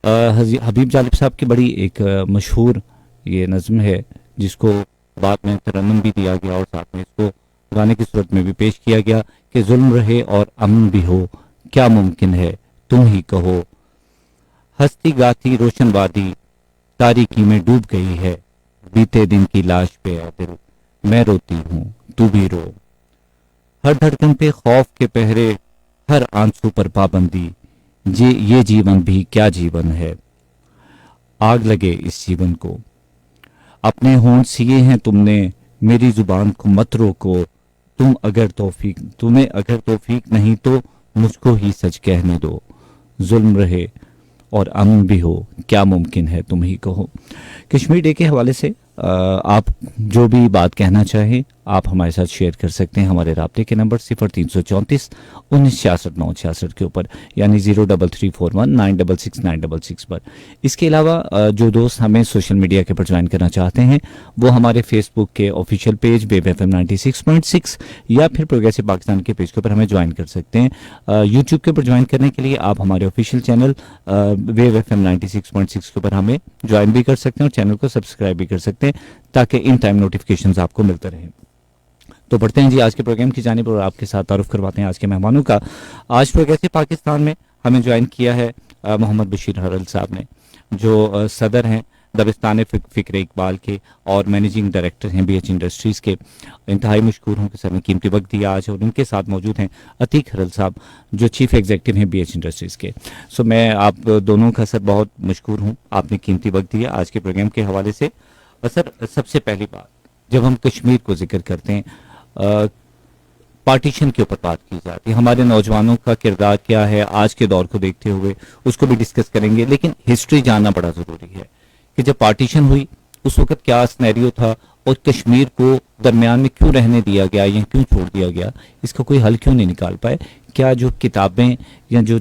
حبیب جالب صاحب کی بڑی ایک مشہور یہ نظم ہے جس کو بعد میں ترنم بھی دیا گیا اور ساتھ میں اس کو گانے کی صورت میں بھی پیش کیا گیا کہ ظلم رہے اور امن بھی ہو، کیا ممکن ہے تم ہی کہو، ہستی گاتی روشن وادی تاریکی میں ڈوب گئی ہے، بیتے دن کی لاش پہ اے دل میں روتی ہوں تو بھی رو، ہر دھڑکن پہ خوف کے پہرے، ہر آنسو پر پابندی، یہ جیون بھی کیا جیون ہے، آگ لگے اس جیون کو، اپنے ہونٹ سیے ہیں تم نے، میری زبان کو مت روکو، تمہیں اگر توفیق نہیں تو مجھ کو ہی سچ کہنے دو، ظلم رہے اور امن بھی ہو، کیا ممکن ہے تم ہی کہو۔ کشمیر ڈے کے حوالے سے آپ جو بھی بات کہنا چاہیں آپ ہمارے ساتھ شیئر کر سکتے ہیں ہمارے رابطے کے نمبر 0334 1966 966 کے اوپر، یعنی 03341 966 966 پر۔ اس کے علاوہ جو دوست ہمیں سوشل میڈیا کے پر جوائن کرنا چاہتے ہیں وہ ہمارے فیس بک کے official page view F M 96.6 یا پھر پروگریسو پاکستان کے پیج کے اوپر ہمیں جوائن کر سکتے ہیں۔ یوٹیوب کے اوپر جوائن کرنے کے لیے آپ ہمارے official channel view F M 96.6 کے اوپر ہمیں جوائن بھی کر سکتے ہیں اور چینل کو سبسکرائب بھی کر سکتے ہیں تاکہ ان ٹائم نوٹیفیکیشنز آپ کو ملتے رہیں۔ تو بڑھتے ہیں جی آج کے پروگرام کی جانب اور آپ کے ساتھ تعارف کرواتے ہیں آج کے مہمانوں کا۔ آج پروگریسو پاکستان میں ہمیں جوائن کیا ہے محمد بشیر ہرل صاحب نے، جو صدر ہیں دبستان فکر اقبال کے اور مینیجنگ ڈائریکٹر ہیں بی ایچ انڈسٹریز کے۔ انتہائی مشکور ہوں کہ سر نے قیمتی وقت دیا آج، اور ان کے ساتھ موجود ہیں عتیق ہرل صاحب جو چیف ایگزیکٹو ہیں بی ایچ انڈسٹریز کے۔ سو میں آپ دونوں کا سر بہت مشکور ہوں، آپ نے قیمتی وقت دیا آج کے پروگرام کے حوالے سے۔ اور سر سب سے پہلی بات، جب ہم کشمیر کو ذکر کرتے ہیں پارٹیشن کے اوپر بات کی جاتی ہے، ہمارے نوجوانوں کا کردار کیا ہے آج کے دور کو دیکھتے ہوئے اس کو بھی ڈسکس کریں گے، لیکن ہسٹری جاننا بڑا ضروری ہے کہ جب پارٹیشن ہوئی اس وقت کیا سینیریو تھا اور کشمیر کو درمیان میں کیوں رہنے دیا گیا یا کیوں چھوڑ دیا گیا، اس کا کوئی حل کیوں نہیں نکال پائے؟ کیا جو کتابیں یا جو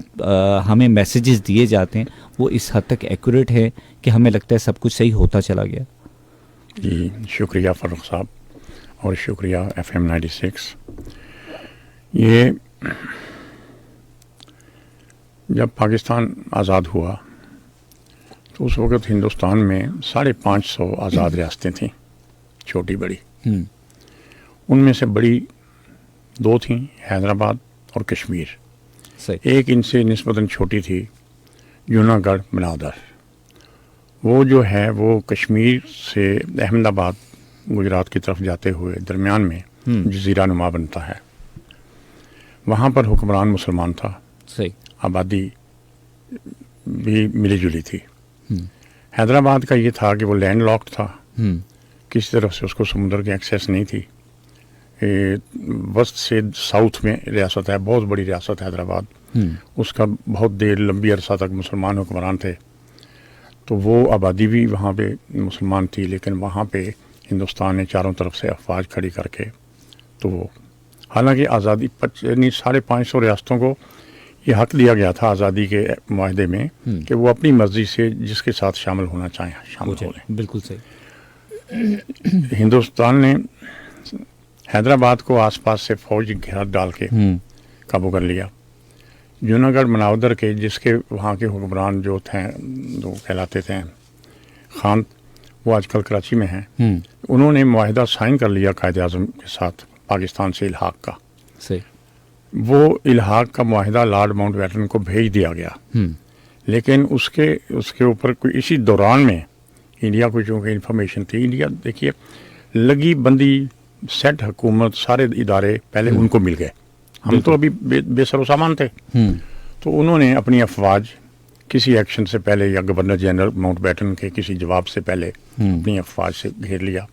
ہمیں میسیجز دیے جاتے ہیں وہ اس حد تک ایکوریٹ ہے کہ ہمیں لگتا ہے سب کچھ صحیح ہوتا چلا گیا؟ جی شکریہ فاروق صاحب اور شکریہ ایف ایم 96۔ یہ جب پاکستان آزاد ہوا تو اس وقت ہندوستان میں 550 آزاد ریاستیں تھیں، چھوٹی بڑی۔ ان میں سے بڑی 2 تھیں، حیدرآباد اور کشمیر۔ ایک ان سے نسبتاً چھوٹی تھی، جوناگڑھ بناودر۔ وہ جو ہے وہ کشمیر سے احمد آباد گجرات کی طرف جاتے ہوئے درمیان میں جزیرہ نما بنتا ہے۔ وہاں پر حکمران مسلمان تھا، آبادی بھی ملی جلی تھی۔ حیدرآباد کا یہ تھا کہ وہ لینڈ لاکڈ تھا، کسی طرف سے اس کو سمندر کی ایکسیس نہیں تھی۔ وسط سے ساؤتھ میں ریاست ہے، بہت بڑی ریاست حیدرآباد، اس کا بہت دیر لمبی عرصہ تک مسلمان حکمران تھے، تو وہ آبادی بھی وہاں پہ مسلمان تھی، لیکن وہاں پہ ہندوستان نے چاروں طرف سے افواج کھڑی کر کے تو وہ، حالانکہ آزادی 550 ریاستوں کو یہ حق دیا گیا تھا آزادی کے معاہدے میں کہ وہ اپنی مرضی سے جس کے ساتھ شامل ہونا چاہیں شامل ہو لیں۔ بالکل صحیح۔ ہندوستان نے حیدرآباد کو آس پاس سے فوج گھیرا ڈال کے قابو کر لیا۔ جوناگڑھ مناودر کے جس کے وہاں کے حکمران جو تھے، جو کہلاتے تھے خان، وہ آج کل کراچی میں ہیں، انہوں نے معاہدہ سائن کر لیا قائد اعظم کے ساتھ پاکستان سے الحاق کا۔ وہ الحاق کا معاہدہ لارڈ ماؤنٹ بیٹن کو بھیج دیا گیا، لیکن اس کے اوپر کوئی اسی دوران میں انڈیا کو چونکہ انفارمیشن تھی، انڈیا دیکھیے لگی بندی سیٹ حکومت سارے ادارے پہلے ان کو مل گئے، ہم تو ابھی بے سر و سامان تھے، تو انہوں نے اپنی افواج کسی ایکشن سے پہلے یا گورنر جنرل ماؤنٹ بیٹن کے کسی جواب سے پہلے اپنی افواج سے گھیر لیا،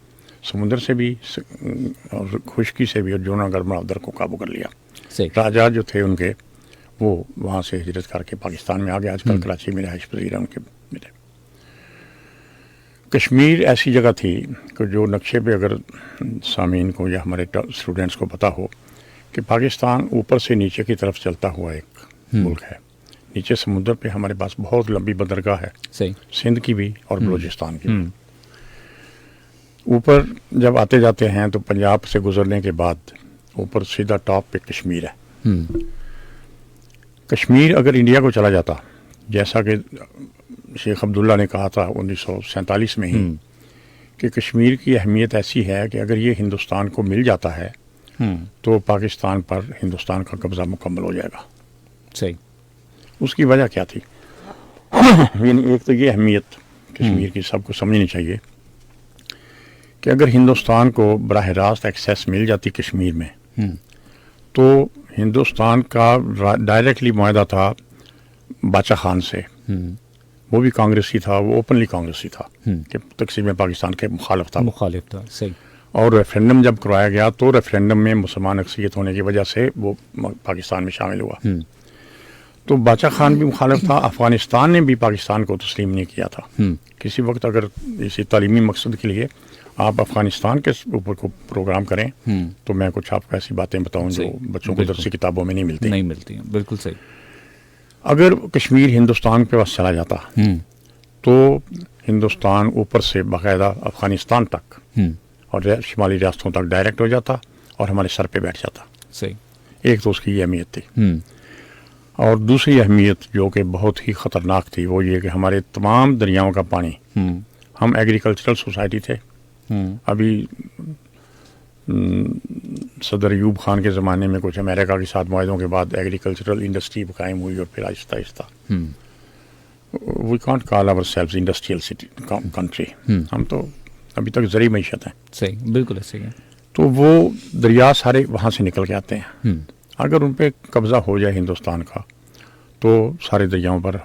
سمندر سے بھی اور خشکی سے بھی، اور جوناگڑھ مناودر کو قابو کر لیا۔ راجا جو تھے ان کے وہ وہاں سے ہجرت کر کے پاکستان میں آ گئے، آج کل کراچی میں رہائش پذیر ہیں ان کے ملے۔ کشمیر ایسی جگہ تھی کہ جو نقشے پہ اگر سامعین کو یا ہمارے اسٹوڈنٹس کو پتہ ہو کہ پاکستان اوپر سے نیچے کی طرف چلتا ہوا ایک ملک ہے، نیچے سمندر پہ ہمارے پاس بہت لمبی بندرگاہ ہے، سندھ کی بھی اور بلوچستان کی بھی۔ اوپر جب آتے جاتے ہیں تو پنجاب سے گزرنے کے بعد اوپر سیدھا ٹاپ پہ کشمیر ہے۔ کشمیر اگر انڈیا کو چلا جاتا، جیسا کہ شیخ عبداللہ نے کہا تھا 1947 میں ہی کہ کشمیر کی اہمیت ایسی ہے کہ اگر یہ ہندوستان کو مل جاتا ہے تو پاکستان پر ہندوستان کا قبضہ مکمل ہو جائے گا. صحیح. اس کی وجہ کیا تھی؟ یعنی ایک تو یہ اہمیت کشمیر کی سب کو سمجھنی چاہیے کہ اگر ہندوستان کو براہ راست ایکسیس مل جاتی کشمیر میں تو ہندوستان کا ڈائریکٹلی معاہدہ تھا باچا خان سے. وہ بھی کانگریسی تھا, وہ اوپنلی کانگریسی تھا کہ تقسیم پاکستان کے مخالف تھا. صحیح. اور ریفرینڈم جب کروایا گیا تو ریفرینڈم میں مسلمان اکثریت ہونے کی وجہ سے وہ پاکستان میں شامل ہوا. تو باچا خان بھی مخالف تھا. افغانستان نے بھی پاکستان کو تسلیم نہیں کیا تھا. کسی وقت اگر اسی تعلیمی مقصد کے لیے آپ افغانستان کے اوپر کو پروگرام کریں تو میں کچھ آپ کو ایسی باتیں بتاؤں جو بچوں کو درسی کتابوں میں نہیں ملتی. بالکل صحیح. اگر کشمیر ہندوستان کے پاس چلا جاتا تو ہندوستان اوپر سے باقاعدہ افغانستان تک اور شمالی ریاستوں تک ڈائریکٹ ہو جاتا اور ہمارے سر پہ بیٹھ جاتا. صحیح. ایک تو اس کی یہ اہمیت تھی. اور دوسری اہمیت جو کہ بہت ہی خطرناک تھی وہ یہ کہ ہمارے تمام دریاؤں کا پانی, ہم ایگریکلچرل سوسائٹی تھے. ابھی صدر ایوب خان کے زمانے میں کچھ امریکہ کے ساتھ معاہدوں کے بعد ایگریکلچرل انڈسٹری قائم ہوئی اور پھر آہستہ آہستہ we can't call ourselves industrial city country. ہم تو ابھی تک زرعی معیشت ہیں. صحیح. بالکل ایسے ہی. تو وہ دریا سارے وہاں سے نکل کے آتے ہیں. اگر ان پہ قبضہ ہو جائے ہندوستان کا تو سارے دریاؤں پر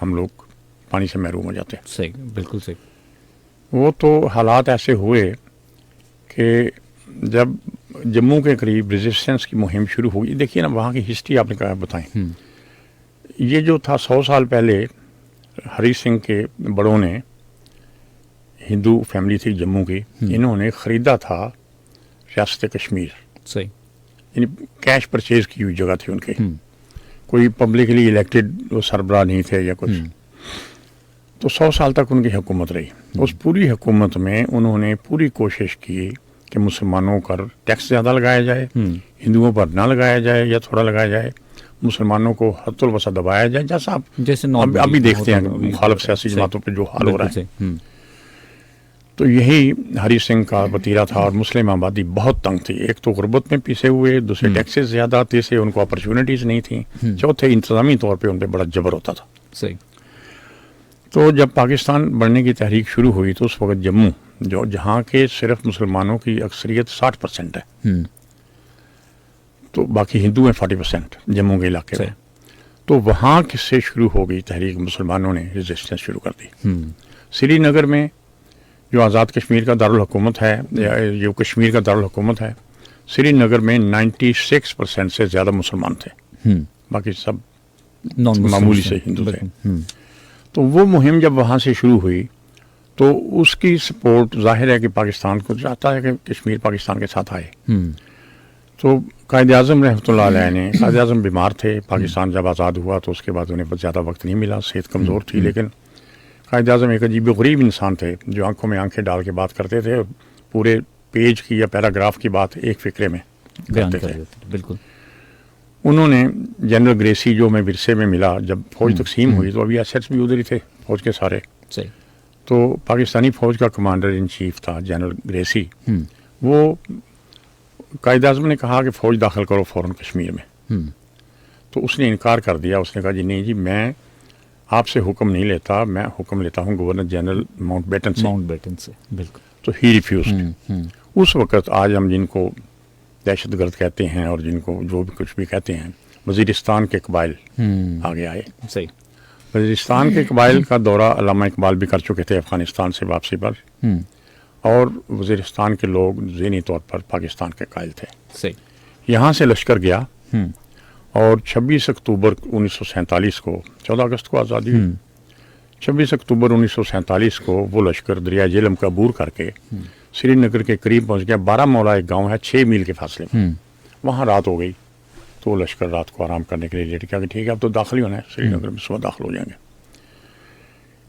ہم لوگ پانی سے محروم ہو جاتے ہیں. صحیح. بالکل صحیح. وہ تو حالات ایسے ہوئے کہ جب جموں کے قریب ریزسٹنس کی مہم شروع ہوئی. دیکھیے نا وہاں کی ہسٹری آپ نے کہا بتائیں. یہ جو تھا 100 سال پہلے ہری سنگھ کے بڑوں نے, ہندو فیملی تھی جموں کی, انہوں نے خریدا تھا ریاست کشمیر. صحیح. یعنی کیش پرچیز کی ہوئی جگہ تھی ان کی. کوئی پبلکلی الیکٹڈ وہ سربراہ نہیں تھے یا کچھ. تو 100 سال تک ان کی حکومت رہی. اس پوری حکومت میں انہوں نے پوری کوشش کی کہ مسلمانوں پر ٹیکس زیادہ لگایا جائے, ہندوؤں پر نہ لگایا جائے یا تھوڑا لگایا جائے, مسلمانوں کو حد الوسع دبایا جائے, جیسا آپ ابھی دیکھتے ہیں مخالف سیاسی جماعتوں پہ جو حال ہو رہا ہے. تو یہی ہری سنگھ کا وتیرہ تھا. اور مسلم آبادی بہت تنگ تھی. ایک تو غربت میں پیسے ہوئے, دوسرے ٹیکسز زیادہ, تیسرے ان کو اپرچونیٹیز نہیں تھیں, چوتھے انتظامی طور پہ ان پہ بڑا جبر ہوتا تھا. صحیح. تو جب پاکستان بننے کی تحریک شروع ہوئی تو اس وقت جموں جو جہاں کے صرف مسلمانوں کی اکثریت 60% ہے, تو باقی ہندو ہیں 40% جموں کے علاقے میں. تو وہاں کس سے شروع ہو گئی تحریک, مسلمانوں نے ریزسٹنس شروع کر دی. سری نگر میں جو آزاد کشمیر کا دارالحکومت ہے, جو کشمیر کا دارالحکومت ہے, سری نگر میں 96% سے زیادہ مسلمان تھے, باقی سب معمولی سے ہندو تھے. تو وہ مہم جب وہاں سے شروع ہوئی تو اس کی سپورٹ ظاہر ہے کہ پاکستان کو چاہتا ہے کہ کشمیر پاکستان کے ساتھ آئے. تو قائد اعظم رحمۃ اللہ علیہ نے, قائد اعظم بیمار تھے, پاکستان جب آزاد ہوا تو اس کے بعد انہیں زیادہ وقت نہیں ملا, صحت کمزور تھی, لیکن قائد اعظم ایک عجیب و غریب انسان تھے جو آنکھوں میں آنکھیں ڈال کے بات کرتے تھے. پورے پیج کی یا پیراگراف کی بات ایک فقرے میں کرتے تھے. بالکل. انہوں نے جنرل گریسی جو میں ورثے میں ملا, جب فوج تقسیم ہوئی تو ابھی ایسیٹس بھی ادھر ہی تھے فوج کے سارے. تو پاکستانی فوج کا کمانڈر ان چیف تھا جنرل گریسی. وہ قائد اعظم نے کہا کہ فوج داخل کرو فوراً کشمیر میں. تو اس نے انکار کر دیا. اس نے کہا جی نہیں جی, میں آپ سے حکم نہیں لیتا, میں حکم لیتا ہوں گورنر جنرل ماؤنٹ بیٹن سے. بالکل. تو ہی ریفیوزڈ. اس وقت آج ہم جن کو دہشت گرد کہتے ہیں اور جن کو جو بھی کچھ بھی کہتے ہیں, وزیرستان کے قبائل آگے آئے. صحیح. وزیرستان کے قبائل کا دورہ علامہ اقبال بھی کر چکے تھے افغانستان سے واپسی پر, اور وزیرستان کے لوگ ذہنی طور پر پاکستان کے قائل تھے. صحیح. یہاں سے لشکر گیا اور 26 اکتوبر 1947 کو, 14 اگست کو آزادی ہوئی, 26 اکتوبر 1947 کو وہ لشکر دریائے جہلم کا عبور کر کے سری نگر کے قریب پہنچ گیا. بارہمولہ ایک گاؤں ہے 6 میل کے فاصلے میں, وہاں رات ہو گئی. تو وہ لشکر رات کو آرام کرنے کے لیے لیٹ گیا کہ ٹھیک ہے اب تو داخل ہی ہونا ہے سری نگر میں, صبح داخل ہو جائیں گے.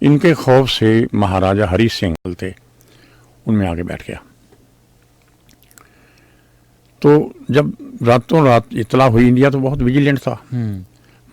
ان کے خوف سے مہاراجا ہری سنگھ تھے, ان میں آگے بیٹھ گیا. تو جب راتوں رات اطلاع ہوئی, انڈیا تو بہت ویجیلنٹ تھا,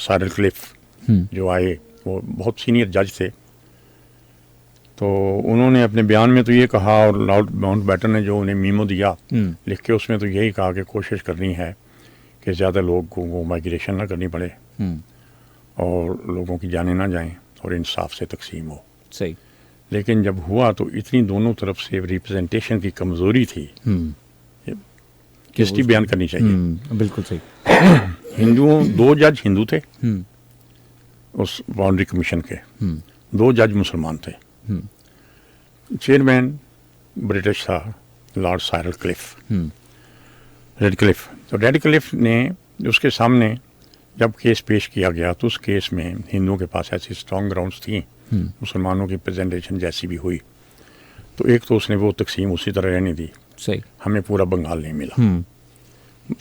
سائرل کلف جو آئے وہ بہت سینئر جج تھے، تو انہوں نے اپنے بیان میں تو یہ کہا، اور لارڈ ماؤنٹ بیٹن نے جو انہیں میمو دیا لکھ کے، اس میں تو یہی کہا کہ کوشش کرنی ہے کہ زیادہ لوگوں کو مائگریشن نہ کرنی پڑے اور لوگوں کی جانیں نہ جائیں اور انصاف سے تقسیم ہو. صحیح. لیکن جب ہوا تو اتنی دونوں طرف سے ریپرزنٹیشن کی کمزوری تھی، کس کی بیان کرنی چاہیے. بالکل صحیح. دو جج ہندو تھے اس باؤنڈری کمیشن کے، 2 جج مسلمان تھے. چیئرمین برٹش تھا لارڈ سائرل کلف، ریڈ کلف. تو ریڈ کلف نے اس کے سامنے جب کیس پیش کیا گیا تو اس کیس میں ہندوؤں کے پاس ایسی اسٹرانگ گراؤنڈز تھیں، مسلمانوں کی پریزنٹیشن جیسی بھی ہوئی تو ایک تو اس نے وہ تقسیم اسی طرح رہنے دی. صحیح. ہمیں پورا بنگال نہیں ملا.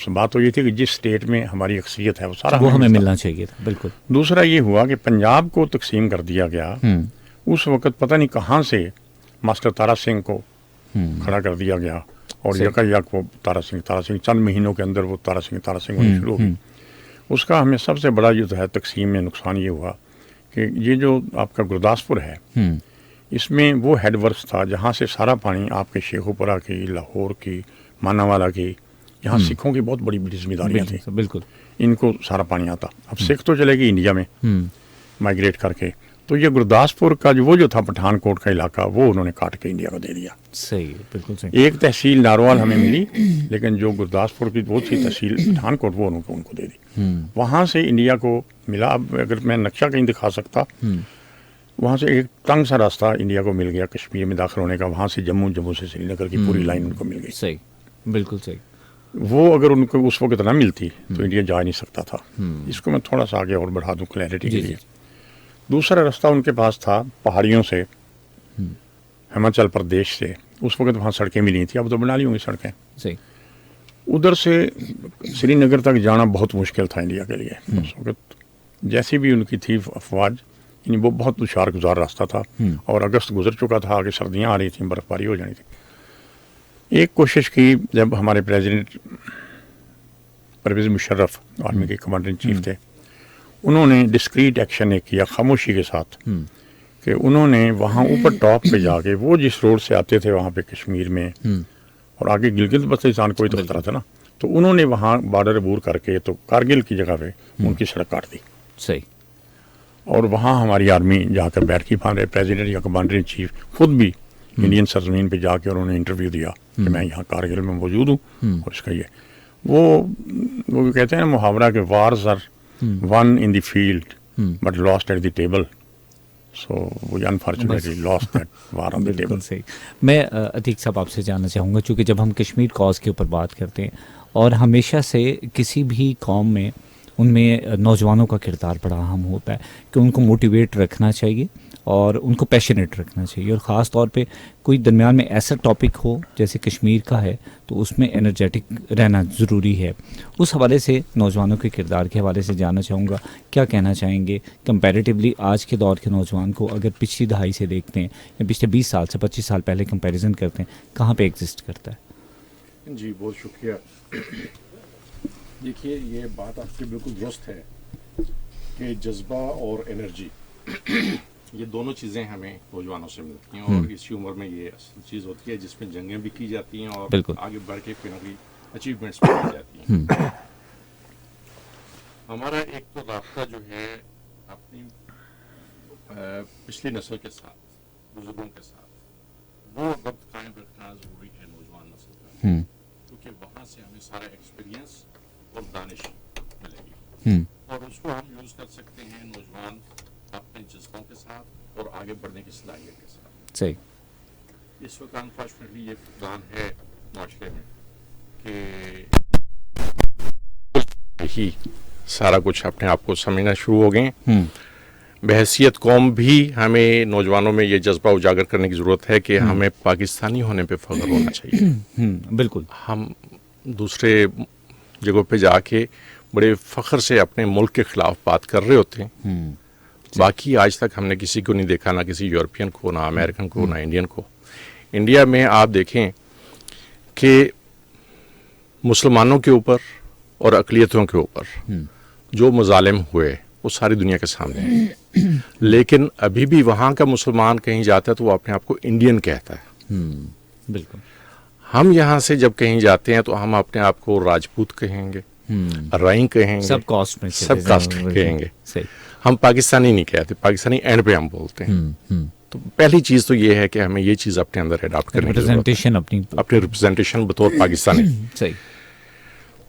بات تو یہ تھی کہ جس اسٹیٹ میں ہماری اکثریت ہے وہ سارا وہ ہمیں ملنا چاہیے تھا. بالکل. دوسرا یہ ہوا کہ پنجاب کو تقسیم کر دیا گیا. اس وقت پتہ نہیں کہاں سے ماسٹر تارا سنگھ کو کھڑا کر دیا گیا اور یکا یک وہ تارا سنگھ چند مہینوں کے اندر وہ تارا سنگھ ہونے شروع ہو گئی. اس کا ہمیں سب سے بڑا جو ہے تقسیم میں نقصان یہ ہوا کہ یہ جو آپ کا گرداسپور ہے اس میں وہ ہیڈ ورکس تھا جہاں سے سارا پانی آپ کے شیخوپورہ کی، لاہور کی، ماناوالا کی، یہاں سکھوں کی بہت بڑی بڑی ذمہ داریاں تھیں. بالکل. ان کو سارا پانی آتا. اب سکھ تو چلے گی انڈیا میں مائگریٹ کر کے، تو یہ گرداسپور کا جو تھا پٹھان کوٹ کا علاقہ وہ انہوں نے کاٹ کے انڈیا کو دے دیا. صحیح. بالکل صحیح. ایک تحصیل ناروال ہمیں ملی لیکن جو گرداسپور کی وہ تھی تحصیل پٹھان کوٹ وہ ان کو دے دی. وہاں سے انڈیا کو ملا. اب اگر میں نقشہ کہیں دکھا سکتا، وہاں سے ایک تنگ سا راستہ انڈیا کو مل گیا کشمیر میں داخل ہونے کا. وہاں سے جموں سے سری نگر کی پوری لائن ان کو مل گئی. صحیح. بالکل صحیح. وہ اگر ان کو اس وقت نہ ملتی تو انڈیا جا نہیں سکتا تھا. اس کو میں تھوڑا سا آگے اور بڑھا دوں کلیئرٹی کے لیے. دوسرا راستہ ان کے پاس تھا پہاڑیوں سے، ہماچل پردیش سے. اس وقت وہاں سڑکیں بھی نہیں تھیں، اب تو بنا لی ہوں گی سڑکیں. صحیح. ادھر سے سری نگر تک جانا بہت مشکل تھا انڈیا کے لیے. اس وقت جیسی بھی ان کی تھی افواج، یعنی وہ بہت دشوار گزار راستہ تھا. اور اگست گزر چکا تھا، آگے سردیاں آ رہی تھیں، برف باری ہو جانی تھی. ایک کوشش کی جب ہمارے پریزیڈنٹ پرویز مشرف آرمی کے کمانڈر ان چیف تھے، انہوں نے ڈسکریٹ ایکشن ایک کیا خاموشی کے ساتھ کہ انہوں نے وہاں اوپر ٹاپ پہ جا کے وہ جس روڈ سے آتے تھے وہاں پہ کشمیر میں اور آگے گلگت بلتستان کوئی تو خطرہ تھا نا، تو انہوں نے وہاں بارڈر عبور کر کے تو کارگل کی جگہ پہ ان کی سڑک کاٹ دی. صحیح. اور وہاں ہماری آرمی جا کر بیٹھ کی پھان رہے. پریزیڈنٹ یا کمانڈر ان چیف خود بھی انڈین سرزمین پہ جا کے اور انہوں نے انٹرویو دیا کہ میں یہاں کارگل میں موجود ہوں اور اس کا یہ وہ کہتے ہیں محاورہ کہ wars are won in the field but lost at the table. So we unfortunately lost that war on the table. صحیح. میں عتیق صاحب آپ سے جاننا چاہوں گا، چونکہ جب ہم کشمیر کاز کے اوپر بات کرتے ہیں اور ہمیشہ سے کسی بھی قوم میں ان میں نوجوانوں کا کردار بڑا اہم ہوتا ہے کہ ان کو موٹیویٹ رکھنا چاہیے اور ان کو پیشنیٹ رکھنا چاہیے، اور خاص طور پہ کوئی درمیان میں ایسا ٹاپک ہو جیسے کشمیر کا ہے تو اس میں انرجیٹک رہنا ضروری ہے. اس حوالے سے نوجوانوں کے کردار کے حوالے سے جاننا چاہوں گا، کیا کہنا چاہیں گے کمپیریٹیولی آج کے دور کے نوجوان کو اگر پچھلی دہائی سے دیکھتے ہیں یا پچھلے 20 سال سے 25 سال پہلے کمپیریزن کرتے ہیں، کہاں پہ ایگزسٹ کرتا ہے؟ جی بہت شکریہ. دیکھیے یہ بات آپ کی بالکل درست ہے کہ جذبہ اور انرجی یہ دونوں چیزیں ہمیں نوجوانوں سے ملتی ہیں، اور اسی عمر میں یہ چیز ہوتی ہے جس میں جنگیں بھی کی جاتی ہیں اور آگے بڑھ کے کوئی نہ کوئی اچیومنٹس بھی کی جاتی ہیں. ہمارا ایک تو رابطہ جو ہے اپنی پچھلی نسل کے ساتھ، بزرگوں کے ساتھ، وہ ربط قائم رکھنا ضروری ہے نوجوان نسل کا، کیونکہ وہاں سے ہمیں سارا ایکسپیرینس اور دانش ملے گی اور اس کو ہم یوز کر سکتے ہیں نوجوان اپنے جذبوں کے ساتھ اور آگے بڑھنے کی صلاحیت کے ساتھ. صحیح. اس وقت انفارچونیٹلی یہ فقدان ہے معاشرے میں کہ ہی سارا کچھ اپنے آپ کو سمجھنا شروع ہو گئے. بحیثیت قوم بھی ہمیں نوجوانوں میں یہ جذبہ اجاگر کرنے کی ضرورت ہے کہ ہمیں پاکستانی ہونے پہ فخر ہونا چاہیے. بالکل. ہم دوسرے جگہوں پہ جا کے بڑے فخر سے اپنے ملک کے خلاف بات کر رہے ہوتے ہیں. باقی آج تک ہم نے کسی کو نہیں دیکھا، نہ کسی یورپین کو، نہ امریکن کو، نہ انڈین کو. انڈیا میں آپ دیکھیں کہ مسلمانوں کے اوپر اور اقلیتوں کے اوپر جو مظالم ہوئے وہ ساری دنیا کے سامنے ہیں، لیکن ابھی بھی وہاں کا مسلمان کہیں جاتا ہے تو وہ اپنے آپ کو انڈین کہتا ہے. بالکل. ہم یہاں سے جب کہیں جاتے ہیں تو ہم اپنے آپ کو راجپوت کہیں گے، رائیں کہیں گے، سب کاسٹ میں سب کاسٹ کہیں گے. ہم پاکستانی نہیں کہتے، پاکستانی اینڈ پہ ہم بولتے ہیں. تو پہلی چیز تو یہ ہے کہ ہمیں یہ چیز اپنے اندر اڈاپٹ کرنے کی ضرورت ہے، اپنی ریپرزنٹیشن بطور پاکستانی. صحیح.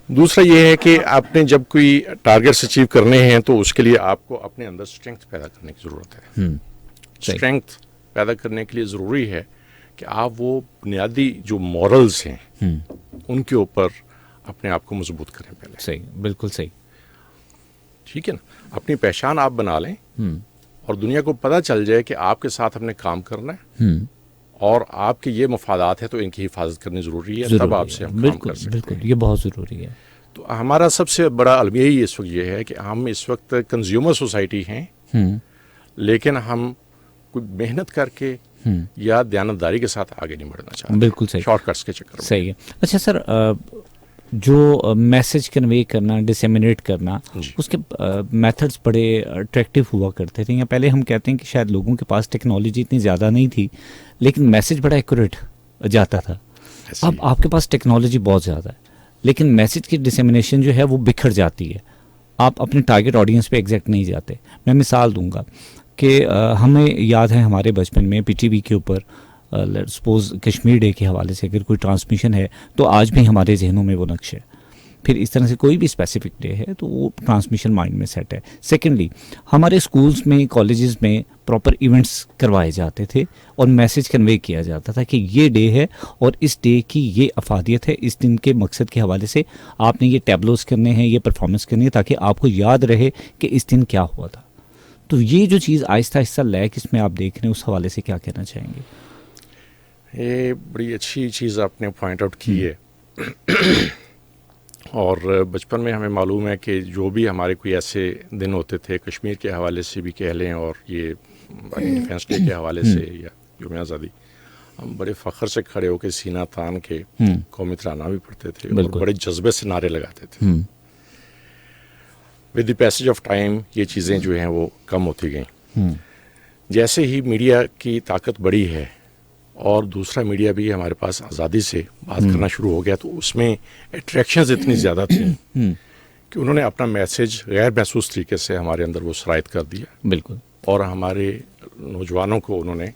دوسرا یہ ہے کہ آپ نے جب کوئی ٹارگیٹس اچیو کرنے ہیں تو اس کے لیے آپ کو اپنے اندر اسٹرینگتھ پیدا کرنے کی ضرورت ہے. اسٹرینگتھ پیدا کرنے کے لیے ضروری ہے کہ آپ وہ بنیادی جو مورلز ہیں ان کے اوپر اپنے آپ کو مضبوط کریں پہلے. صحیح، بالکل صحیح. ٹھیک ہے نا، اپنی پہچان آپ بنا لیں اور دنیا کو پتہ چل جائے کہ آپ کے ساتھ ہم نے کام کرنا ہے اور آپ کے یہ مفادات ہیں تو ان کی حفاظت کرنی ضروری ہے، تب آپ سے ہم کام کر سکتے ہیں. بالکل، یہ بہت ضروری ہے. تو ہمارا سب سے بڑا المیہ ہی اس وقت یہ ہے کہ ہم اس وقت کنزیومر سوسائٹی ہیں، لیکن ہم کوئی محنت کر کے یا دیانتداری کے ساتھ آگے نہیں بڑھنا چاہتے. بالکل صحیح. شارٹ کٹس کے چکر میں. صحیح ہے. اچھا سر، جو میسج کنوے کرنا، ڈسیمینیٹ کرنا، اس کے میتھڈس بڑے اٹریکٹیو ہوا کرتے تھے. یا پہلے ہم کہتے ہیں کہ شاید لوگوں کے پاس ٹیکنالوجی اتنی زیادہ نہیں تھی لیکن میسج بڑا ایکوریٹ جاتا تھا. اب آپ کے پاس ٹیکنالوجی بہت زیادہ ہے لیکن میسج کی ڈسیمینیشن جو ہے وہ بکھر جاتی ہے. آپ اپنے ٹارگیٹ آڈینس پہ ایگزیکٹ نہیں جاتے. میں مثال دوں گا کہ ہمیں یاد ہے ہمارے بچپن میں پی ٹی وی کے اوپر سپوز کشمیر ڈے کے حوالے سے اگر کوئی ٹرانسمیشن ہے تو آج بھی ہمارے ذہنوں میں وہ نقش ہے. پھر اس طرح سے کوئی بھی اسپیسیفک ڈے ہے تو وہ ٹرانسمیشن مائنڈ میں سیٹ ہے. سیکنڈلی، ہمارے اسکولس میں، کالجز میں پراپر ایونٹس کروائے جاتے تھے اور میسج کنوے کیا جاتا تھا کہ یہ ڈے ہے اور اس ڈے کی یہ افادیت ہے. اس دن کے مقصد کے حوالے سے آپ نے یہ ٹیبلوز کرنے ہیں، یہ پرفارمنس کرنی ہے تاکہ آپ کو یاد رہے کہ اس دن کیا ہوا تھا. تو یہ جو چیز آہستہ آہستہ لیک اس میں آپ دیکھ رہے ہیں، اس حوالے سے کیا کہنا چاہیں گے؟ یہ بڑی اچھی چیز آپ نے پوائنٹ آؤٹ کی ہے. اور بچپن میں ہمیں معلوم ہے کہ جو بھی ہمارے کوئی ایسے دن ہوتے تھے، کشمیر کے حوالے سے بھی کہہ لیں اور یہ ڈیفینس ڈے کے حوالے سے یا یوم آزادی، ہم بڑے فخر سے کھڑے ہو کے سینہ تان کے قومی ترانہ بھی پڑھتے تھے اور بڑے جذبے سے نعرے لگاتے تھے. With the passage of time یہ چیزیں جو ہیں وہ کم ہوتی گئیں. جیسے ہی میڈیا کی طاقت بڑی ہے اور دوسرا میڈیا بھی ہمارے پاس آزادی سے بات کرنا شروع ہو گیا تو اس میں اٹریکشنز اتنی زیادہ تھیں کہ انہوں نے اپنا میسج غیر محسوس طریقے سے ہمارے اندر وہ سرایت کر دیا. بالکل. اور ہمارے نوجوانوں کو انہوں نے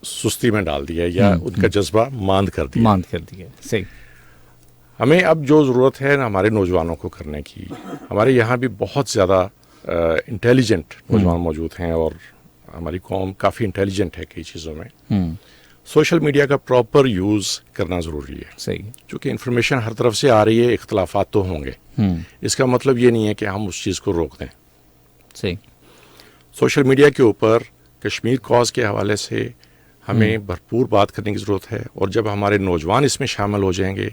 سستی میں ڈال دیا یا ان کا جذبہ ماند کر دیا. صحیح. ہمیں اب جو ضرورت ہے نا ہمارے نوجوانوں کو کرنے کی، ہمارے یہاں بھی بہت زیادہ انٹیلیجنٹ نوجوان موجود ہیں اور ہماری قوم کافی انٹیلیجنٹ ہے کئی چیزوں میں. سوشل میڈیا کا پراپر یوز کرنا ضروری ہے. صحیح. چونکہ انفارمیشن ہر طرف سے آ رہی ہے، اختلافات تو ہوں گے. اس کا مطلب یہ نہیں ہے کہ ہم اس چیز کو روک دیں. صحیح. سوشل میڈیا کے اوپر کشمیر کاز کے حوالے سے ہمیں بھرپور بات کرنے کی ضرورت ہے اور جب ہمارے نوجوان اس میں شامل ہو جائیں گے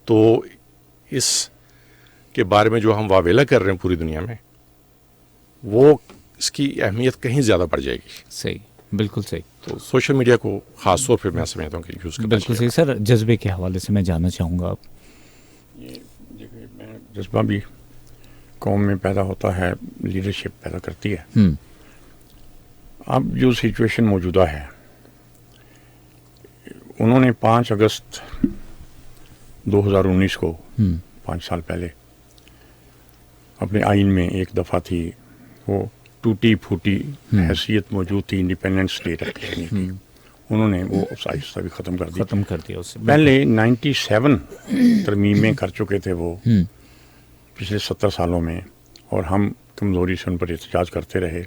تو اس کے بارے میں جو ہم واویلا کر رہے ہیں پوری دنیا میں، وہ اس کی اہمیت کہیں زیادہ بڑھ جائے گی. صحیح. بالکل صحیح. تو سوشل میڈیا کو خاص طور پہ میں سمجھتا ہوں کہ یوز کرنا. بالکل صحیح. سر، جذبے کے حوالے سے میں جاننا چاہوں گا. آپ یہ دیکھیے، میں جذبہ بھی قوم میں پیدا ہوتا ہے، لیڈرشپ پیدا کرتی ہے. اب جو سچویشن موجودہ ہے، انہوں نے 5 اگست 2019 کو 5 سال پہلے اپنے آئین میں ایک دفعہ تھی وہ ٹوٹی پھوٹی حیثیت موجود تھی انڈیپینڈنٹ اسٹیٹ رکھنے کی، انہوں نے وہ آہستہ بھی ختم کر دیا. اس سے پہلے 97 ترمیمیں کر چکے تھے وہ پچھلے 70 سالوں میں، اور ہم کمزوری سے ان پر احتجاج کرتے رہے.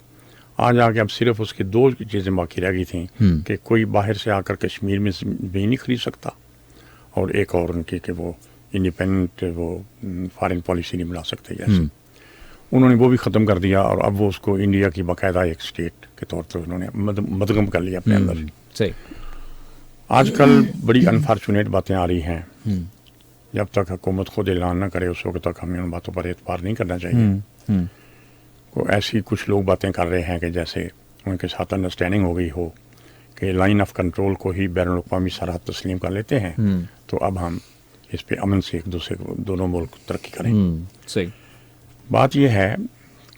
آج آ کے اب صرف اس کی 2 چیزیں باقی رہ گئی تھیں کہ کوئی باہر سے آ کر کشمیر میں زمین نہیں خرید سکتا، اور ایک اور ان کی کہ وہ انڈیپینڈنٹ وہ فارن پالیسی نہیں بنا سکتے. جیسے انہوں نے وہ بھی ختم کر دیا اور اب وہ اس کو انڈیا کی باقاعدہ ایک اسٹیٹ کے طور پر انہوں نے مدغم کر لیا اپنے اندر. آج کل بڑی انفارچونیٹ باتیں آ رہی ہیں. جب تک حکومت خود اعلان نہ کرے اس وقت تک ہمیں ان باتوں پر اعتبار نہیں کرنا چاہیے. ایسی کچھ لوگ باتیں کر رہے ہیں کہ جیسے ان کے ساتھ انڈرسٹینڈنگ ہو گئی ہو کہ لائن آف کنٹرول کو ہی بین الاقوامی سرحد تسلیم کر لیتے ہیں تو اب ہم اس پہ امن سے ایک دوسرے کو دونوں ملک ترقی کریں. صحیح. بات یہ ہے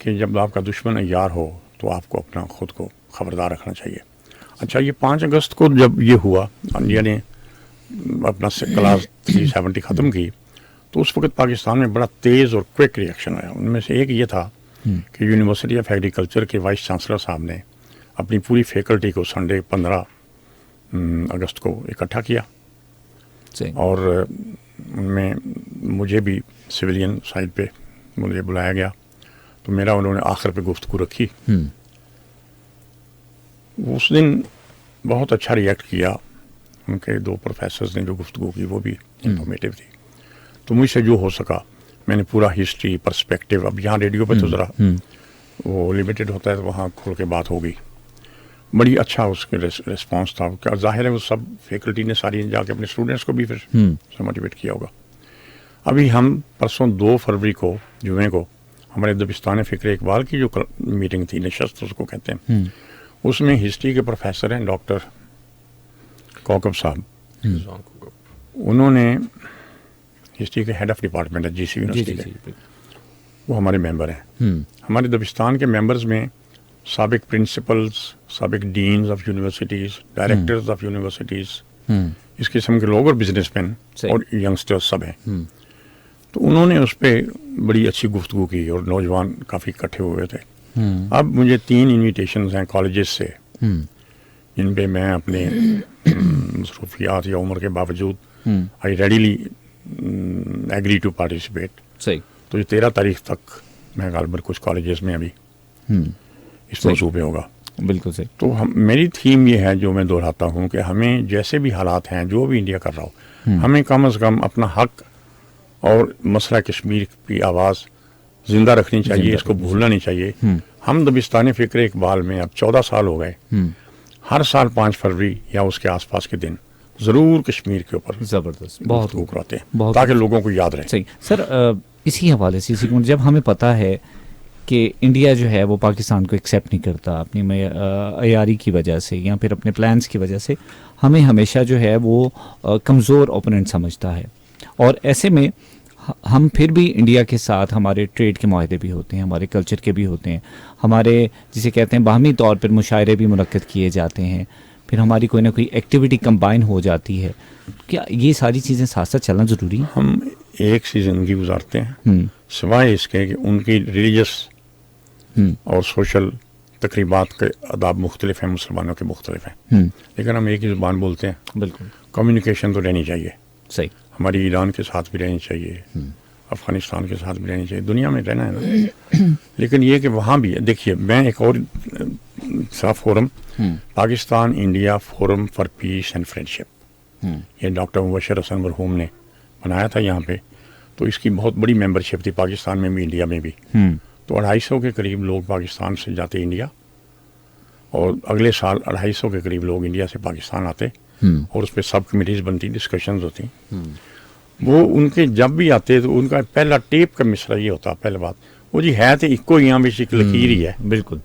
کہ جب آپ کا دشمن عیار ہو تو آپ کو اپنا خود کو خبردار رکھنا چاہیے. اچھا یہ 5 اگست کو جب یہ ہوا انڈیا نے اپنا کلاس 370 ختم کی تو اس وقت پاکستان میں بڑا تیز اور کوئک ریئیکشن آیا. ان میں سے ایک یہ تھا کہ یونیورسٹی آف ایگریکلچر کے وائس چانسلر صاحب نے اپنی پوری فیکلٹی کو سنڈے 15 اگست کو اکٹھا کیا اور ان میں مجھے بھی سویلین سائڈ پہ مجھے بلایا گیا تو میرا انہوں نے آخر پہ گفتگو رکھی. اس دن بہت اچھا ریئیکٹ کیا. ان کے 2 پروفیسرز نے جو گفتگو کی وہ بھی انفارمیٹیو تھی. تو مجھ سے جو ہو سکا میں نے پورا ہسٹری پرسپیکٹیو، اب یہاں ریڈیو پہ تو ذرا وہ لمیٹڈ ہوتا ہے تو وہاں کھول کے بات ہوگی. بڑی اچھا اس کے ریسپانس تھا. کیا ظاہر ہے وہ سب فیکلٹی نے ساری جا کے اپنے اسٹوڈنٹس کو بھی پھر سے موٹیویٹ کیا ہوگا. ابھی ہم پرسوں 2 فروری کو جمعے کو ہمارے دبستان فکر اقبال کی جو میٹنگ تھی، نشست اس کو کہتے ہیں، اس میں ہسٹری کے پروفیسر ہیں ڈاکٹر کوکب صاحب. انہوں نے ہسٹری کے ہیڈ آف ڈپارٹمنٹ ہے جی سی یونیورسٹی کے، وہ ہمارے ممبر ہیں. ہمارے دبستان کے ممبرز میں سابق پرنسپلز، سابق deans of universities, directors of universities, اس قسم کے لوگ اور بزنس مین اور ینگسٹرز سب ہیں. تو انہوں نے اس پہ بڑی اچھی گفتگو کی اور نوجوان کافی اکٹھے ہوئے تھے. اب مجھے 3 انویٹیشنز ہیں کالجز سے جن پہ میں اپنے مصروفیات یا عمر کے باوجود آئی ریڈیلی ایگری ٹو پارٹیسپیٹ. تو یہ 13 تاریخ تک میں غالباً کچھ کالجز میں ابھی اس موضوع پہ ہوگا. بالکل صحیح. تو میری تھیم یہ ہے جو میں دہراتا ہوں کہ ہمیں جیسے بھی حالات ہیں جو بھی انڈیا کر رہا ہو ہمیں کم از کم اپنا حق اور مسئلہ کشمیر کی آواز زندہ رکھنی چاہیے، اس کو بھولنا نہیں چاہیے. ہم دبستان فکر اقبال میں اب 14 سال ہو گئے، ہر سال 5 فروری یا اس کے آس پاس کے دن ضرور کشمیر کے اوپر زبردست بہت کراتے ہیں تاکہ لوگوں کو یاد رہے. صحیح سر. اسی حوالے سے جب ہمیں پتہ ہے کہ انڈیا جو ہے وہ پاکستان کو ایکسیپٹ نہیں کرتا اپنی عیاری کی وجہ سے یا پھر اپنے پلانس کی وجہ سے، ہمیں ہمیشہ جو ہے وہ کمزور اوپوننٹ سمجھتا ہے. اور ایسے میں ہم پھر بھی انڈیا کے ساتھ ہمارے ٹریڈ کے معاہدے بھی ہوتے ہیں، ہمارے کلچر کے بھی ہوتے ہیں، ہمارے جسے کہتے ہیں باہمی طور پر مشاعرے بھی منعقد کیے جاتے ہیں، پھر ہماری کوئی نہ کوئی ایکٹیویٹی کمبائن ہو جاتی ہے. کیا یہ ساری چیزیں ساتھ ساتھ چلنا ضروری ہے؟ ہم ایک سی زندگی گزارتے ہیں سوائے اس کے کہ ان کی ریلیجس اور سوشل تقریبات کے آداب مختلف ہیں، مسلمانوں کے مختلف ہیں، لیکن ہم ایک ہی زبان بولتے ہیں. بالکل. کمیونیکیشن تو رہنی چاہیے. صحیح. ہماری ایران کے ساتھ بھی رہنی چاہیے، افغانستان کے ساتھ بھی رہنی چاہیے، دنیا میں رہنا ہے نا. لیکن یہ کہ وہاں بھی دیکھیے میں ایک اور forum Pakistan India forum for piece and friendship, یہ ڈاکٹر مبشر حسن مرحوم نے بنایا تھا یہاں پہ. تو اس کی بہت بڑی ممبرشپ تھی پاکستان میں بھی انڈیا میں بھی. تو 250 کے قریب لوگ پاکستان سے جاتے انڈیا اور اگلے سال 250 کے قریب لوگ انڈیا سے پاکستان آتے اور اس پہ سب کمیٹیز بنتی، ڈسکشنز ہوتی. وہ ان کے جب بھی آتے تو ان کا پہلا ٹیپ کا مصرع یہ ہوتا، پہلے بات وہ جی ہے تو ایک یہاں بھی ایک لکیر ہی ہے. بالکل.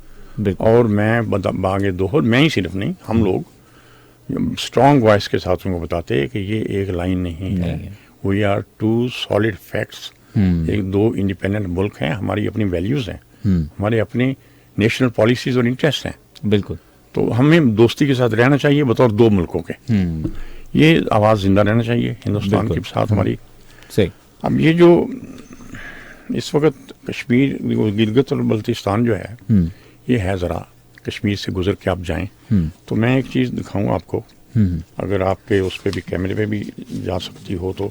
اور میں باغ دوہر میں ہی صرف نہیں، ہم لوگ اسٹرانگ وائس کے ساتھ ان کو بتاتے کہ یہ ایک لائن نہیں ہے، وی آر 2 سالڈ فیکٹس. ایک 2 انڈیپینڈنٹ ملک ہیں، ہماری اپنی ویلیوز ہیں، ہمارے اپنی نیشنل پالیسیز اور انٹرسٹ ہیں. بالکل. تو ہمیں دوستی کے ساتھ رہنا چاہیے بطور 2 ملکوں کے. یہ آواز زندہ رہنا چاہیے ہندوستان کے ساتھ ہماری. صحیح. اب یہ جو اس وقت کشمیر گلگت اور بلتستان جو ہے یہ ہے، ذرا کشمیر سے گزر کے آپ جائیں تو میں ایک چیز دکھاؤں آپ کو، اگر آپ کے اس پہ بھی کیمرے پہ بھی جا سکتی ہو تو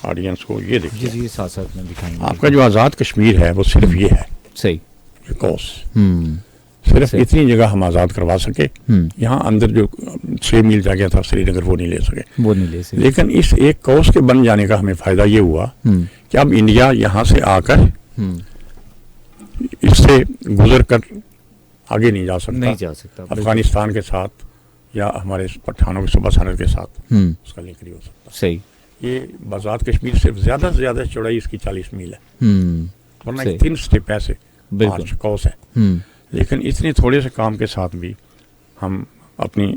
آڈینس کو یہ دیکھیے. جی ساتھ ساتھ میں دکھائیں گے. آپ کا جو آزاد کشمیر ہے وہ صرف یہ ہے. صحیح. یہ کوس صرف اتنی جگہ ہم آزاد کروا سکے. یہاں اندر جو 6 میل جا گیا تھا سری نگر وہ نہیں لے سکے. لیکن اس ایک کوس کے بن جانے کا ہمیں فائدہ یہ ہوا کہ اب انڈیا یہاں سے آ کر اس سے گزر کر آگے نہیں جا سکتا. افغانستان کے ساتھ یا ہمارے پٹھانوں کے صوبہ سرحد کے ساتھ اس کا لنک نہیں ہو سکتا. صحیح. یہ آزاد کشمیر صرف زیادہ سے زیادہ چوڑائی اس کی 40 میل ہے، ورنہ ایک 3 اسٹیپ ایسے 5 کوس ہے. لیکن اتنے تھوڑے سے کام کے ساتھ بھی ہم اپنی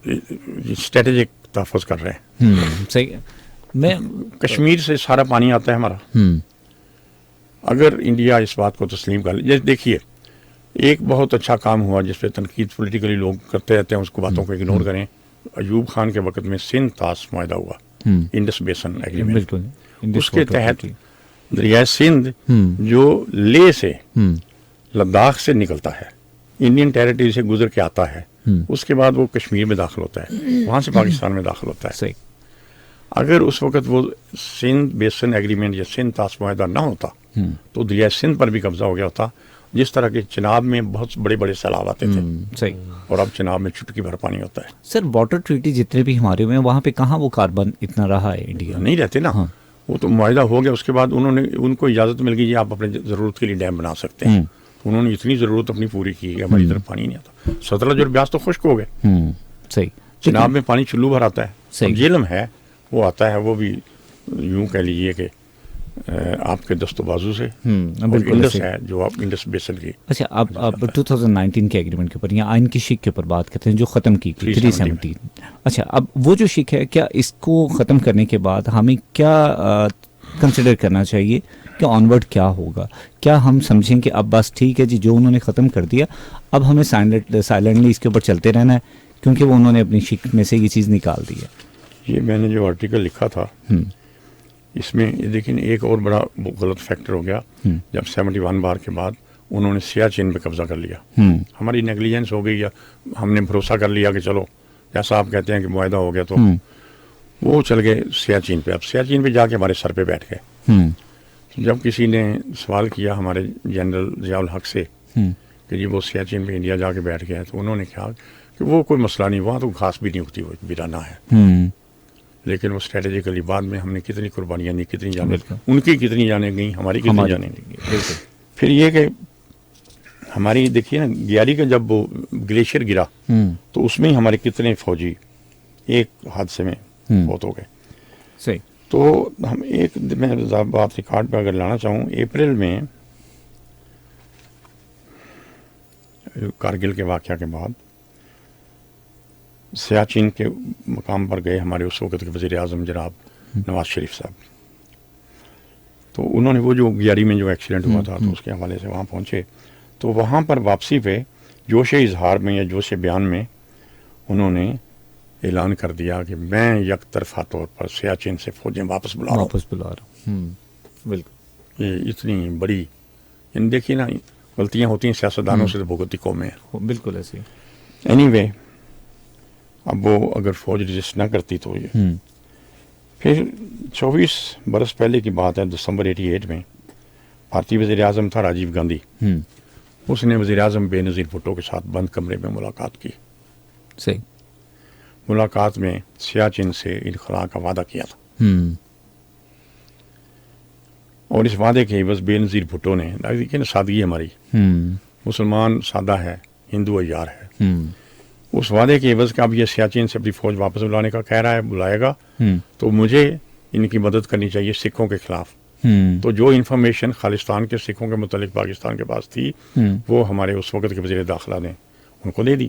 اسٹریٹجک تحفظ کر رہے ہیں. صحیح. میں کشمیر سے سارا پانی آتا ہے ہمارا، اگر انڈیا اس بات کو تسلیم کر لے. جیسے دیکھیے ایک بہت اچھا کام ہوا جس پہ تنقید پولیٹیکلی لوگ کرتے رہتے ہیں، اس کو باتوں کو اگنور کریں. ایوب خان کے وقت میں سندھ طاس معاہدہ ہوا، انڈس بیسن ایگریمنٹ. بالکل اس کے تحت دریائے سندھ جو لے سے لداخ سے نکلتا ہے، انڈین ٹیریٹری سے گزر کے آتا ہے، اس کے بعد وہ کشمیر میں داخل ہوتا ہے، وہاں سے پاکستان میں داخل ہوتا ہے. صحیح. اگر اس وقت وہ سندھ بیسن ایگریمنٹ یا سندھ طاس معاہدہ نہ ہوتا تو دریائے سندھ پر بھی قبضہ ہو گیا ہوتا. جس طرح کے چناب میں بہت بڑے بڑے سیلاب آتے تھے، صحیح. اور اب چناب میں چٹکی بھر پانی ہوتا ہے. سر واٹر ٹریٹی جتنے بھی ہمارے ہوئے ہیں وہاں پہ کہاں وہ کاربن اتنا رہا ہے انڈیا نہیں رہتے نا. وہ تو معاہدہ ہو گیا، اس کے بعد ان کو اجازت مل گئی جی آپ اپنے ضرورت کے لیے ڈیم بنا سکتے ہیں. انہوں نے اتنی ضرورت اپنی پوری کی کہ ہماری طرف پانی نہیں آتا. ستلج اور بیاس تو خشک ہو گئے. صحیح. چناب میں پانی چلو بھر آتا ہے. صحیح. جیلم ہے وہ آتا ہے، وہ بھی یوں کہہ لیجیے کہ آپ کے دست و بازو سے. بالکل. انڈس ہے جو آپ انڈس بیسن کی. اچھا اب 2019 کے ایگریمنٹ کے اوپر یا آئین کی شک کے اوپر بات کرتے ہیں جو ختم کی گئی 370. اچھا اب وہ جو شک ہے، کیا اس کو ختم کرنے کے بعد ہمیں کیا کنسیڈر کرنا چاہیے کہ آنورڈ کیا ہوگا؟ کیا ہم سمجھیں کہ اب بس ٹھیک ہے جی جو انہوں نے ختم کر دیا، اب ہمیں سائلنٹلی اس کے اوپر چلتے رہنا ہے کیونکہ وہ انہوں نے اپنی شک میں سے یہ چیز نکال دی ہے؟ یہ میں نے جو آرٹیکل لکھا تھا اس میں دیکھیں ایک اور بڑا غلط فیکٹر ہو گیا. جب 71 بار کے بعد انہوں نے سیاچین پہ قبضہ کر لیا، ہماری نیگلیجنس ہو گئی، یا ہم نے بھروسہ کر لیا کہ چلو جیسا آپ کہتے ہیں کہ معاہدہ ہو گیا، تو وہ چل گئے سیاچین پہ. اب سیاچین پہ جا کے ہمارے سر پہ بیٹھ گئے. جب کسی نے سوال کیا ہمارے جنرل ضیاء الحق سے کہ جی وہ سیاچین پہ انڈیا جا کے بیٹھ گیا ہے، تو انہوں نے کہا کہ وہ کوئی مسئلہ نہیں، وہاں تو گھاس بھی نہیں اگتی، وہ ویرانہ ہے. لیکن وہ اسٹریٹجیکلی بعد میں ہم نے کتنی قربانیاں دی، کتنی جانیں ان کی کتنی جانیں گئیں، ہماری کتنی جانیں گئی. پھر یہ کہ ہماری دیکھیے نا گیاری کا جب وہ گلیشیئر گرا تو اس میں ہی ہمارے کتنے فوجی ایک حادثے میں فوت ہو گئے. صحیح. تو ہم میں بات ریکارڈ پہ اگر لانا چاہوں، اپریل میں کارگل کے واقعہ کے بعد سیاچین کے مقام پر گئے ہمارے اس وقت کے وزیر اعظم جناب نواز شریف صاحب. تو انہوں نے وہ جو گیاری میں جو ایکسیڈنٹ ہوا تھا تو اس کے حوالے سے وہاں پہنچے. تو وہاں پر واپسی پہ جوش اظہار میں یا جوش بیان میں انہوں نے اعلان کر دیا کہ میں یک طرفہ طور پر سیاچین سے فوجیں واپس بلا رہا ہوں. بالکل. یہ اتنی بڑی دیکھیے نا، غلطیاں ہوتی ہیں سیاستدانوں سے تو بھگتتی قومیں. بالکل ایسے. اینی وے اب وہ اگر فوج رجسٹ نہ کرتی تو یہ پھر 24 برس پہلے کی بات ہے، دسمبر 88 میں بھارتی وزیر اعظم تھا راجیو گاندھی. اس نے وزیر اعظم بے نظیر بھٹو کے ساتھ بند کمرے میں ملاقات کی. صحیح. ملاقات میں سیاچین سے انخلاء کا وعدہ کیا تھا، اور اس وعدے کے بس بے نظیر بھٹو نے دیکھیے نا سادگی ہماری، مسلمان سادہ ہے، ہندو عیار ہے. اس وعدے کے عوض کہ اب یہ سیاچین سے اپنی فوج واپس بلانے کا کہہ رہا ہے، بلائے گا تو مجھے ان کی مدد کرنی چاہیے سکھوں کے خلاف. تو جو انفارمیشن خالصتان کے سکھوں کے متعلق پاکستان کے پاس تھی وہ ہمارے اس وقت کے وزیر داخلہ نے ان کو دے دی.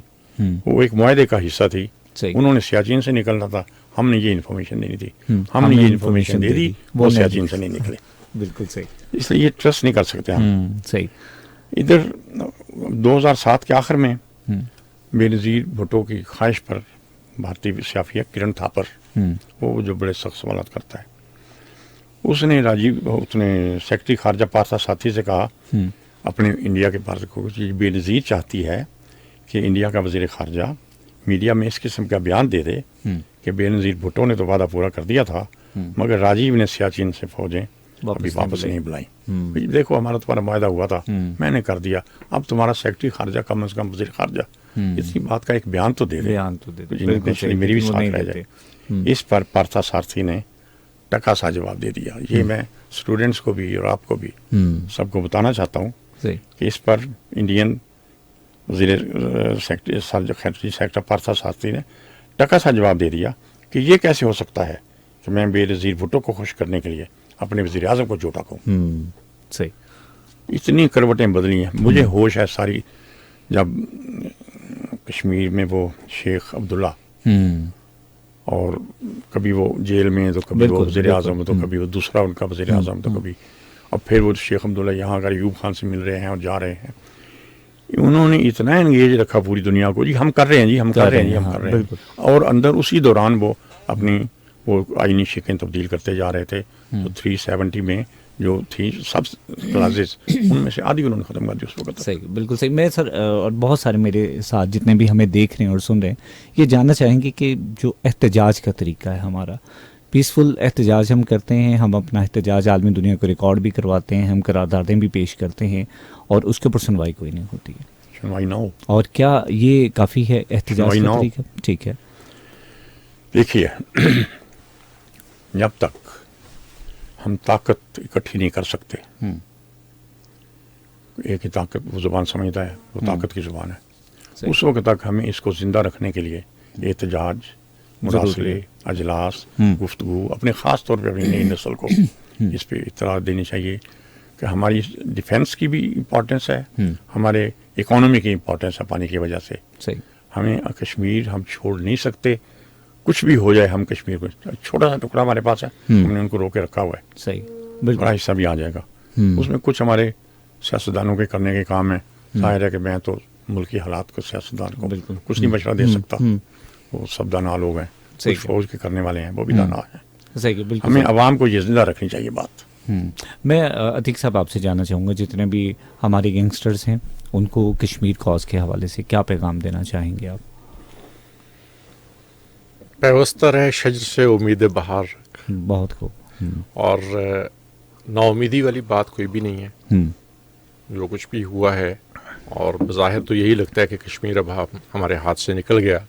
وہ ایک معاہدے کا حصہ تھی. انہوں نے سیاچین سے نکلنا تھا، ہم نے یہ انفارمیشن دینی تھی، ہم نے یہ انفارمیشن دے دی، وہ سیاچین سے نہیں نکلے. بالکل صحیح. اس لیے یہ ٹرسٹ نہیں کر سکتے ہم. صحیح. ادھر 2007 کے آخر میں بے نظیر بھٹو کی خواہش پر بھارتی صحافی کرن تھاپر، وہ جو بڑے سخت سوالات کرتا ہے، اس نے سیکرٹری خارجہ پارتھا ساتھی سے کہا اپنے انڈیا کے پارس کو، بے نظیر چاہتی ہے کہ انڈیا کا وزیر خارجہ میڈیا میں اس قسم کا بیان دے دے کہ بے نظیر بھٹو نے تو وعدہ پورا کر دیا تھا مگر راجیو نے سیاچین سے فوجیں ابھی واپس نہیں بلائیں. دیکھو ہمارا تمہارا معاہدہ ہوا تھا، میں نے کر دیا، اب تمہارا سیکرٹری خارجہ کم از کم وزیر خارجہ اتنی بات کا ایک بیان تو دے دے، میری بھی ساتھ رہ جائے. اس پر پارتھا سارتھی نے ٹکا سا جواب دے دیا. یہ میں اسٹوڈنٹس کو بھی اور آپ کو بھی سب کو بتانا چاہتا ہوں کہ اس پر انڈین وزیر سیکٹر پارتھا سارتھی نے ٹکا سا جواب دے دیا کہ یہ کیسے ہو سکتا ہے کہ میں بے نظیر بھٹو کو خوش کرنے کے لیے اپنے وزیر اعظم کو جھوٹا کہوں. صحیح. اتنی کروٹیں بدلی ہیں. مجھے ہوش ہے ساری جب کشمیر میں وہ شیخ عبداللہ اور کبھی وہ جیل میں تو کبھی وہ وزیر اعظم تو کبھی وہ دوسرا ان کا وزیر اعظم تو کبھی اور پھر وہ شیخ عبداللہ یہاں اگر ایوب خان سے مل رہے ہیں اور جا رہے ہیں، انہوں نے اتنا انگیج رکھا پوری دنیا کو، جی ہم کر رہے ہیں، جی ہم کر رہے ہیں، جی ہم کر رہے ہیں، اور اندر اسی دوران وہ اپنی وہ آئینی شکیں تبدیل کرتے جا رہے تھے. تو 370 میں جو تھی سب کلاسز ان میں سے آدھی انہوں نے ختم کر دی اس وقت. صحیح، بالکل صحیح. میں سر اور بہت سارے میرے ساتھ جتنے بھی ہمیں دیکھ رہے ہیں اور سن رہے ہیں یہ جاننا چاہیں گے کہ جو احتجاج کا طریقہ ہے ہمارا، پیسفل احتجاج ہم کرتے ہیں، ہم اپنا احتجاج عالمی دنیا کو ریکارڈ بھی کرواتے ہیں، ہم قراردادیں بھی پیش کرتے ہیں اور اس کے اوپر سنوائی کوئی نہیں ہوتی ہے. سنوائی نہ ہو. اور کیا یہ کافی ہے احتجاج سنوائی کا نہ ہو. طریقہ؟ ٹھیک ہے. دیکھیے جب تک ہم طاقت اکٹھی نہیں کر سکتے، ایک ہی طاقت وہ زبان سمجھتا ہے، وہ طاقت کی زبان ہے، اس وقت تک ہمیں اس کو زندہ رکھنے کے لیے احتجاج، مراسلے، اجلاس، گفتگو، اپنے خاص طور پہ اپنی نئی نسل کو اس پہ اطلاع دینی چاہیے کہ ہماری ڈیفینس کی بھی امپورٹنس ہے، ہمارے اکانومی کی امپورٹنس ہے پانی کی وجہ سے. صحیح. ہمیں کشمیر ہم چھوڑ نہیں سکتے، کچھ بھی ہو جائے ہم کشمیر کو، چھوٹا سا ٹکڑا ہمارے پاس ہے، ہم نے ان کو روکے رکھا ہوا ہے. صحیح، بڑا حصہ بھی آ جائے گا. اس میں کچھ ہمارے سیاستدانوں کے کرنے کے کام ہیں. ظاہر ہے کہ میں تو ملکی حالات کو سیاستدان کو کچھ نہیں مشورہ دے سکتا، وہ سب دانا لوگ ہیں، کچھ فوج کے کرنے والے ہیں وہ بھی دانا ہیں. صحیح، بالکل. ہمیں عوام کو یہ زندہ رکھنی چاہیے بات. میں عتیق صاحب آپ سے جاننا چاہوں گا جتنے بھی ہمارے گینگسٹرز ہیں ان کو کشمیر کاز کے حوالے سے کیا پیغام دینا چاہیں گے آپ؟ پیوستہ رہے شجر سے امید بہار. بہت خوب. اور نا امیدی والی بات کوئی بھی نہیں ہے. جو کچھ بھی ہوا ہے، اور بظاہر تو یہی لگتا ہے کہ کشمیر اب ہمارے ہاتھ سے نکل گیا،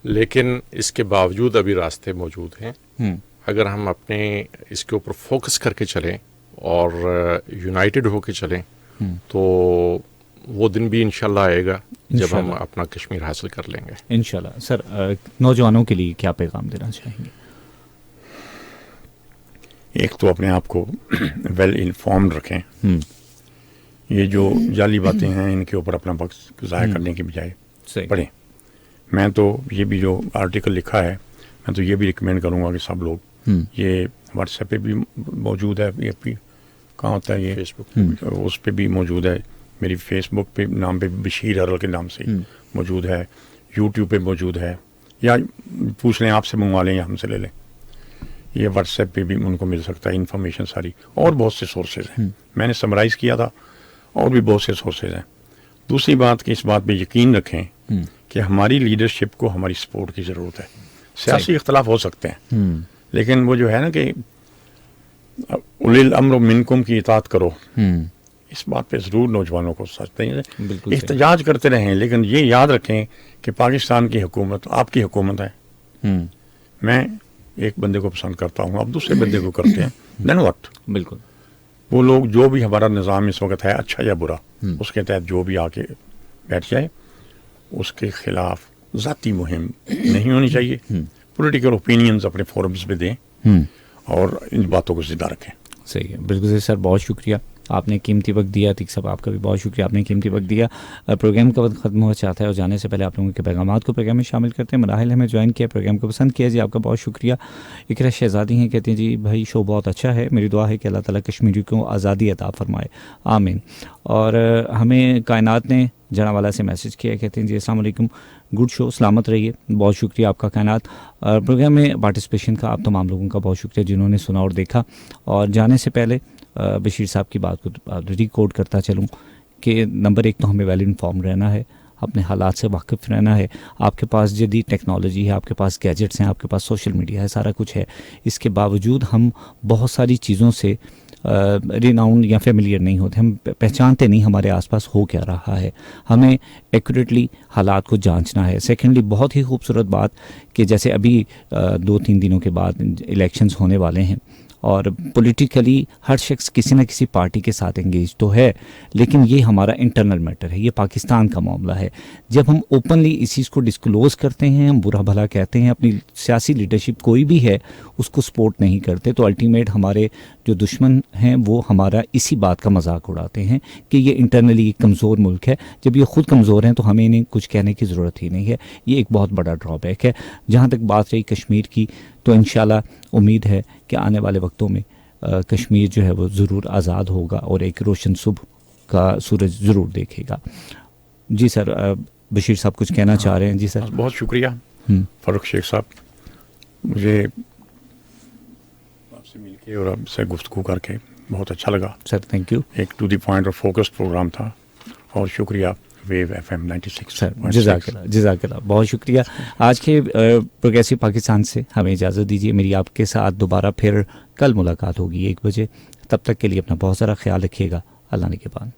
لیکن اس کے باوجود ابھی راستے موجود ہیں. اگر ہم اپنے اس کے اوپر فوکس کر کے چلیں اور یونائٹڈ ہو کے چلیں تو وہ دن بھی انشاءاللہ آئے گا جب ہم اپنا کشمیر حاصل کر لیں گے انشاءاللہ. سر نوجوانوں کے لیے کیا پیغام دینا چاہیں گے؟ ایک تو اپنے آپ کو ویل انفارمڈ رکھیں. یہ جو جعلی باتیں ہیں ان کے اوپر اپنا وقت ضائع کرنے کی بجائے پڑھیں. میں تو یہ بھی جو آرٹیکل لکھا ہے میں تو یہ بھی ریکمینڈ کروں گا کہ سب لوگ یہ واٹس ایپ پہ بھی موجود ہے، یہ بھی کہاں ہوتا ہے، یہ فیس بک، اس پہ بھی موجود ہے، میری فیس بک پہ نام پہ بشیر ارل کے نام سے موجود ہے، یوٹیوب پہ موجود ہے، یا پوچھ لیں آپ سے منگوا لیں یا ہم سے لے لیں. یہ واٹس ایپ پہ بھی ان کو مل سکتا ہے انفارمیشن ساری، اور بہت سے سورسز ہیں. میں نے سمرائز کیا تھا، اور بھی بہت سے سورسز ہیں. دوسری بات کہ اس بات پہ یقین رکھیں کہ ہماری لیڈرشپ کو ہماری سپورٹ کی ضرورت ہے. سیاسی اختلاف ہو سکتے ہیں لیکن وہ جو ہے نا کہ اولی الامر منکم کی اطاعت کرو، اس بات پہ ضرور نوجوانوں کو سچتے ہیں. احتجاج کرتے رہیں لیکن یہ یاد رکھیں کہ پاکستان کی حکومت آپ کی حکومت ہے. میں ایک بندے کو پسند کرتا ہوں، آپ دوسرے بندے کو کرتے ہیں، دین واٹ. بالکل. وہ لوگ جو بھی ہمارا نظام اس وقت ہے اچھا یا برا، اس کے تحت جو بھی آ کے بیٹھ جائے اس کے خلاف ذاتی مہم نہیں ہونی چاہیے. پولیٹیکل اوپینینز اپنے فورمز پہ دیں اور ان باتوں کو زندہ رکھیں. صحیح ہے، بالکل صحیح. سر بہت شکریہ، آپ نے قیمتی وقت دیا. عتیق صاحب آپ کا بھی بہت شکریہ، آپ نے قیمتی وقت دیا. پروگرام کا وقت ختم ہوا چاہتا ہے اور جانے سے پہلے آپ لوگوں کے پیغامات کو پروگرام میں شامل کرتے ہیں. مراحل ہمیں جوائن کیا، پروگرام کو پسند کیا جی، آپ کا بہت شکریہ. اقرا شہزادی ہیں، کہتے ہیں جی بھائی شو بہت اچھا ہے، میری دعا ہے کہ اللہ تعالیٰ کشمیری کو آزادی عطا فرمائے، آمین. اور ہمیں کائنات نے جنا والا سے میسج کیا، کہتے ہیں جی السلام علیکم، گڈ شو، سلامت رہیے. بہت شکریہ آپ کا کائنات. پروگرام میں پارٹیسپیشن کا آپ تمام لوگوں کا بہت شکریہ جنہوں نے سنا اور دیکھا. اور جانے سے پہلے بشیر صاحب کی بات کو ریکارڈ کرتا چلوں کہ نمبر ایک تو ہمیں ویل انفارم رہنا ہے، اپنے حالات سے واقف رہنا ہے. آپ کے پاس جدید ٹیکنالوجی ہے، آپ کے پاس گیجٹس ہیں، آپ کے پاس سوشل میڈیا ہے، سارا کچھ ہے. اس کے باوجود ہم بہت ساری چیزوں سے ریناؤنڈ یا فیملیئر نہیں ہوتے، ہم پہچانتے نہیں ہمارے آس پاس ہو کیا رہا ہے. ہمیں ایکوریٹلی حالات کو جانچنا ہے. سیکنڈلی بہت ہی خوبصورت بات کہ جیسے ابھی 2-3 دنوں کے بعد الیکشنز ہونے والے ہیں اور پولیٹیکلی ہر شخص کسی نہ کسی پارٹی کے ساتھ انگیج تو ہے، لیکن یہ ہمارا انٹرنل میٹر ہے، یہ پاکستان کا معاملہ ہے. جب ہم اوپنلی اس چیز کو ڈسکلوز کرتے ہیں، ہم برا بھلا کہتے ہیں، اپنی سیاسی لیڈرشپ کوئی بھی ہے اس کو سپورٹ نہیں کرتے، تو الٹیمیٹ ہمارے جو دشمن ہیں وہ ہمارا اسی بات کا مذاق اڑاتے ہیں کہ یہ انٹرنلی ایک کمزور ملک ہے. جب یہ خود کمزور ہیں تو ہمیں انہیں کچھ کہنے کی ضرورت ہی نہیں ہے. یہ ایک بہت بڑا ڈرا بیک ہے. جہاں تک بات رہی کشمیر کی، تو انشاءاللہ امید ہے کہ آنے والے وقتوں میں کشمیر جو ہے وہ ضرور آزاد ہوگا اور ایک روشن صبح کا سورج ضرور دیکھے گا. جی سر, بشیر صاحب کچھ کہنا چاہ رہے ہیں؟ جی سر. بہت شکریہ فاروق شیخ صاحب, مجھے آپ سے مل کے اور آپ سے گفتگو کر کے بہت اچھا لگا سر. Thank you. ایک ٹو دی پوائنٹ اور فوکسڈ پروگرام تھا, اور شکریہ ویو FM 96. سر جزاک اللہ, جزاک اللہ, بہت شکریہ. آج کے پروگریسو پاکستان سے ہمیں اجازت دیجیے. میری آپ کے ساتھ دوبارہ پھر کل ملاقات ہوگی 1 بجے. تب تک کے لیے اپنا بہت سارا خیال رکھیے گا. اللہ نگہبان.